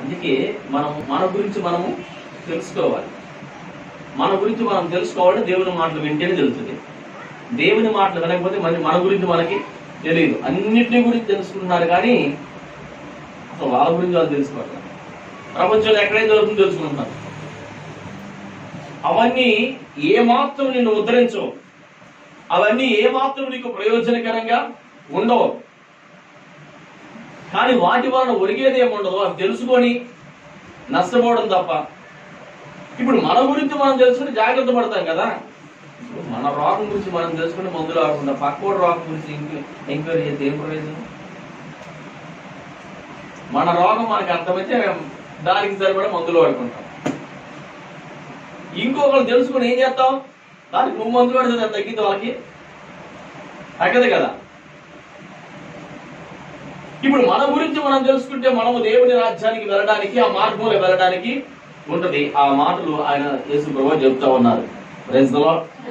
అందుకే మన గురించి మనము తెలుసుకోవాలి. మన గురించి మనం తెలుసుకోవాలంటే దేవుని మాటలు వింటేనే తెలుస్తుంది. దేవుని మాటలు వినకపోతే మన గురించి మనకి తెలియదు. అన్నిటినీ గురించి తెలుసుకుంటున్నారు కానీ అసలు వాళ్ళ గురించి వాళ్ళు తెలుసుకోవాలి. ప్రపంచంలో ఎక్కడేం జరుగుతుందో తెలుసుకుంటున్నారు. అవన్నీ ఏమాత్రం నిన్ను ఉద్ధరించవు. అవన్నీ ఏమాత్రం నీకు ప్రయోజనకరంగా ఉండవు. కానీ వాటి వలన ఒరిగేది ఏముండదు. అవి తెలుసుకొని నష్టపోవడం తప్ప. ఇప్పుడు మన గురించి మనం తెలుసుకుని జాగ్రత్త పడతాం కదా. మన రోగం గురించి మనం తెలుసుకుని మందులు ఆడకుండా పక్కోడి రోగం గురించి ఎంక్వైరీ చేస్తే ఏం ప్రయోజనం? మన రోగం మనకు అర్థమైతే దానికి సరిపడా మందులు వాడుకుంటాం. ఇంకొకరు తెలుసుకుని ఏం చేస్తాం? దానికి నువ్వు మందులు పడితే దాన్ని తగ్గితే వాళ్ళకి తగ్గదు కదా. ఇప్పుడు మన గురించి మనం తెలుసుకుంటే మనము దేవుని రాజ్యానికి వెళ్ళడానికి, ఆ మార్గంలో వెళ్ళడానికి ఉంటది. ఆ మాటలు ఆయన యేసు ప్రభువు చెప్తా ఉన్నారు. Praise the lord.